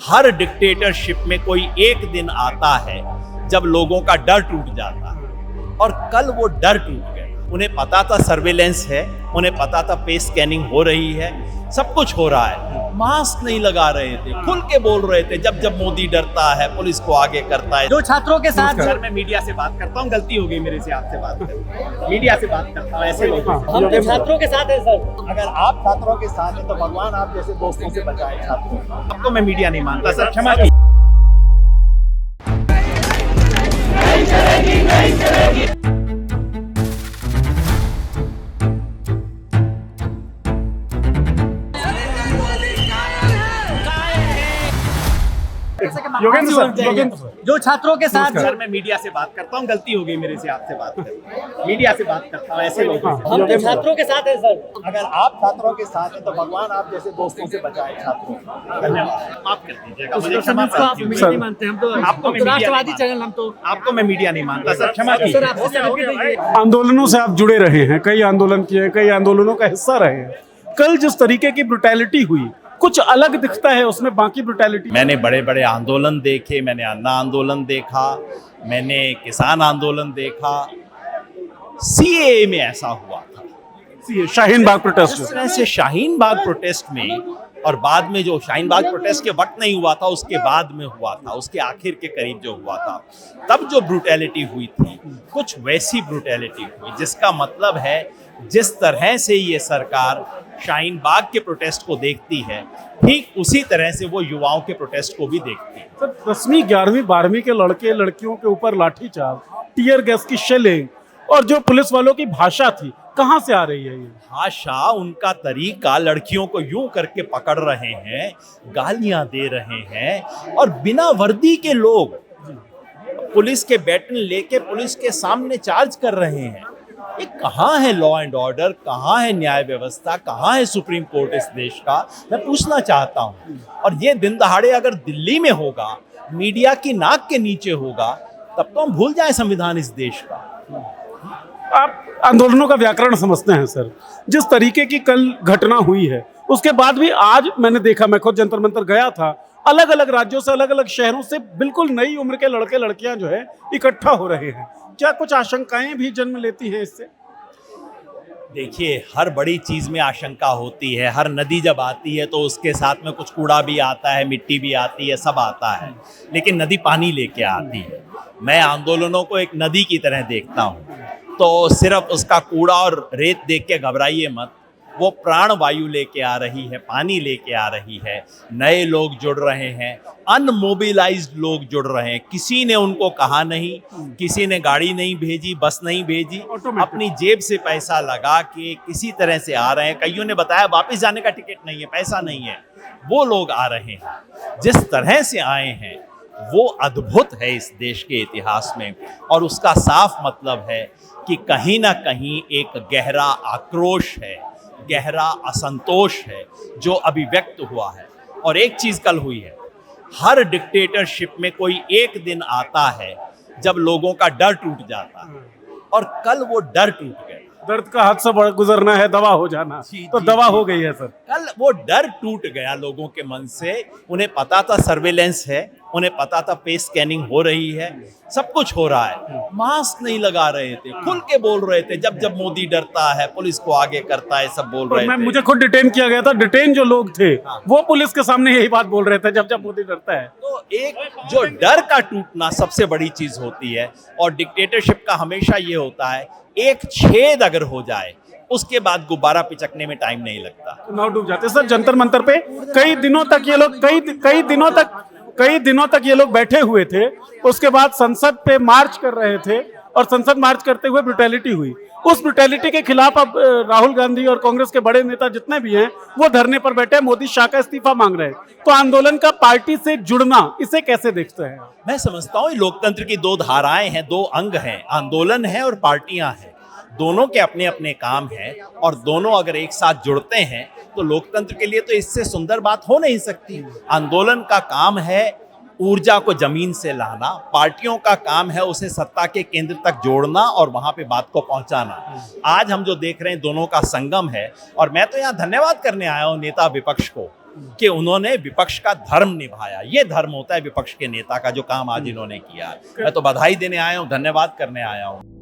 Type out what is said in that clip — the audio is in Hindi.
हर डिक्टेटरशिप में कोई एक दिन आता है जब लोगों का डर टूट जाता है, और कल वो डर टूट गया। उन्हें पता था सर्वेलेंस है, उन्हें पता था फेस स्कैनिंग हो रही है, सब कुछ हो रहा है, मास्क नहीं लगा रहे थे, खुल के बोल रहे थे जब जब मोदी डरता है पुलिस को आगे करता है। जो छात्रों के साथ सर मैं मीडिया से बात करता हूँ, गलती हो गई मेरे से आपसे बात करना, मीडिया से बात करता हूँ ऐसे लोगों से। हम तो छात्रों के साथ हैं सर। अगर आप छात्रों के साथ हैं तो भगवान आप जैसे दोस्तों से बचाए छात्रों। आपको मैं मीडिया नहीं मानता सर, क्षमा कीजिए। योगेंद्र सर, जो छात्रों के साथ सर मैं मीडिया से बात करता हूँ, गलती हो गई मेरे से आपसे बात करना, मीडिया से बात करता हूँ ऐसे लोगों से। हम तो छात्रों के साथ हैं सर। अगर आप छात्रों के साथ हैं तो भगवान आप जैसे दोस्तों से बचाए छात्रों। धन्यवाद, माफ कर दीजिएगा, मुझे क्षमा आप मीडिया नहीं मानते, हम तो राष्ट्रवादी चैनल, हम तो आपको मैं मीडिया नहीं मानता सर, क्षमा कीजिए। सर आपसे सर्टिफिकेट दीजिए। आंदोलनों से आप जुड़े रहे हैं, कई आंदोलन किए, कई आंदोलनों का हिस्सा रहे हैं। कल जिस तरीके की ब्रुटैलिटी हुई, कुछ अलग दिखता है उसमें बाकी ब्रुटैलिटी। मैंने बड़े बड़े आंदोलन देखे, मैंने अन्ना आंदोलन देखा, मैंने किसान आंदोलन देखा, सीएए में ऐसा हुआ था, शाहीन बाग प्रोटेस्ट, जिस तरह से शाहीन बाग प्रोटेस्ट में, और बाद में जो शाहीन बाग प्रोटेस्ट के वक्त नहीं हुआ था उसके बाद में हुआ था, उसके आखिर के करीब जो हुआ था, तब जो ब्रुटैलिटी हुई थी कुछ वैसी ब्रुटैलिटी हुई, जिसका मतलब है जिस तरह से ये सरकार शाहीन बाग के प्रोटेस्ट को देखती है ठीक उसी तरह से वो युवाओं के प्रोटेस्ट को भी देखती है। सर 10वीं 11वीं 12वीं के लड़के लड़कियों के ऊपर लाठीचार्ज, टियर गैस की शेलिंग, और जो पुलिस वालों की भाषा थी, कहां से आ रही है ये भाषा? उनका तरीका, लड़कियों को यूं करके पकड़ रहे हैं, गालियां दे रहे हैं, और बिना वर्दी के लोग पुलिस के बैटन लेके पुलिस के सामने चार्ज कर रहे हैं। ये कहाँ है लॉ एंड ऑर्डर, कहाँ है न्याय व्यवस्था, कहाँ है सुप्रीम कोर्ट इस देश का? मैं पूछना चाहता हूँ। और ये दिन दहाड़े अगर दिल्ली में होगा, मीडिया की नाक के नीचे होगा, तब तो हम भूल जाएं संविधान इस देश का। आप आंदोलनों का व्याकरण समझते हैं सर। जिस तरीके की कल घटना हुई है उसके बाद भी आज मैंने देखा, मैं खुद जंतर मंतर गया था, अलग अलग राज्यों से, अलग अलग शहरों से बिल्कुल नई उम्र के लड़के लड़कियां जो है इकट्ठा हो रहे हैं। क्या कुछ आशंकाएं भी जन्म लेती हैं इससे? देखिए, हर बड़ी चीज में आशंका होती है। हर नदी जब आती है तो उसके साथ में कुछ कूड़ा भी आता है, मिट्टी भी आती है, सब आता है, लेकिन नदी पानी लेके आती है। मैं आंदोलनों को एक नदी की तरह देखता हूँ, तो सिर्फ उसका कूड़ा और रेत देख के घबराइए मत। वो प्राण वायु लेके आ रही है, पानी लेके आ रही है, नए लोग जुड़ रहे हैं, अनमोबिलाइज्ड लोग जुड़ रहे हैं। किसी ने उनको कहा नहीं, किसी ने गाड़ी नहीं भेजी, बस नहीं भेजी, अपनी जेब से पैसा लगा के किसी तरह से आ रहे हैं। कईयों ने बताया वापस जाने का टिकट नहीं है, पैसा नहीं है, वो लोग आ रहे हैं। जिस तरह से आए हैं वो अद्भुत है इस देश के इतिहास में, और उसका साफ मतलब है कि कहीं ना कहीं एक गहरा आक्रोश है, गहरा असंतोष है जो अभिव्यक्त हुआ है। और एक चीज कल हुई है, हर डिक्टेटरशिप में कोई एक दिन आता है जब लोगों का डर टूट जाता है, और कल वो डर टूट गया। दर्द का हाथ से गुजरना है, दवा हो जाना, तो दवा हो गई है सर। कल वो डर टूट गया लोगों के मन से। उन्हें पता था सर्वेलेंस है, उन्हें पता था फेस स्कैनिंग हो रही है, सब कुछ हो रहा है, मास्क नहीं लगा रहे थे, खुल के बोल रहे थे जब जब मोदी डरता है पुलिस को आगे करता है, सब बोल रहे थे। मुझे खुद डिटेन किया गया था, डिटेन जो लोग थे वो पुलिस के सामने यही बात बोल रहे थे जब जब मोदी डरता है। तो एक जो डर का टूटना सबसे बड़ी चीज होती है, और डिक्टेटरशिप का हमेशा ये होता है, एक छेद अगर हो जाए उसके बाद गुब्बारा पिचकने में टाइम नहीं लगता, नाव डूब जाते। सर जंतर मंतर पे कई दिनों तक ये लोग कई दिनों तक ये लोग बैठे हुए थे। उसके बाद संसद पे मार्च कर रहे थे, और संसद मार्च करते हुए ब्रुटैलिटी हुई। उस ब्रुटैलिटी के खिलाफ अब राहुल गांधी और कांग्रेस के बड़े नेता जितने भी हैं वो धरने पर बैठे, मोदी शाह का इस्तीफा मांग रहे हैं। तो आंदोलन का पार्टी से जुड़ना, इसे कैसे देखते हैं? मैं समझता हूँ लोकतंत्र की दो धाराएं हैं, दो अंग हैं, आंदोलन है और पार्टियां हैं। दोनों के अपने अपने काम हैं, और दोनों अगर एक साथ जुड़ते हैं तो लोकतंत्र के लिए तो इससे सुंदर बात हो नहीं सकती। आंदोलन का काम है ऊर्जा को जमीन से लाना, पार्टियों का काम है उसे सत्ता के केंद्र तक जोड़ना और वहां पे बात को पहुंचाना। आज हम जो देख रहे हैं दोनों का संगम है, और मैं तो यहाँ धन्यवाद करने आया हूँ नेता विपक्ष को कि उन्होंने विपक्ष का धर्म निभाया। ये धर्म होता है विपक्ष के नेता का, जो काम आज इन्होंने किया। मैं तो बधाई देने आया हूँ, धन्यवाद करने आया हूँ।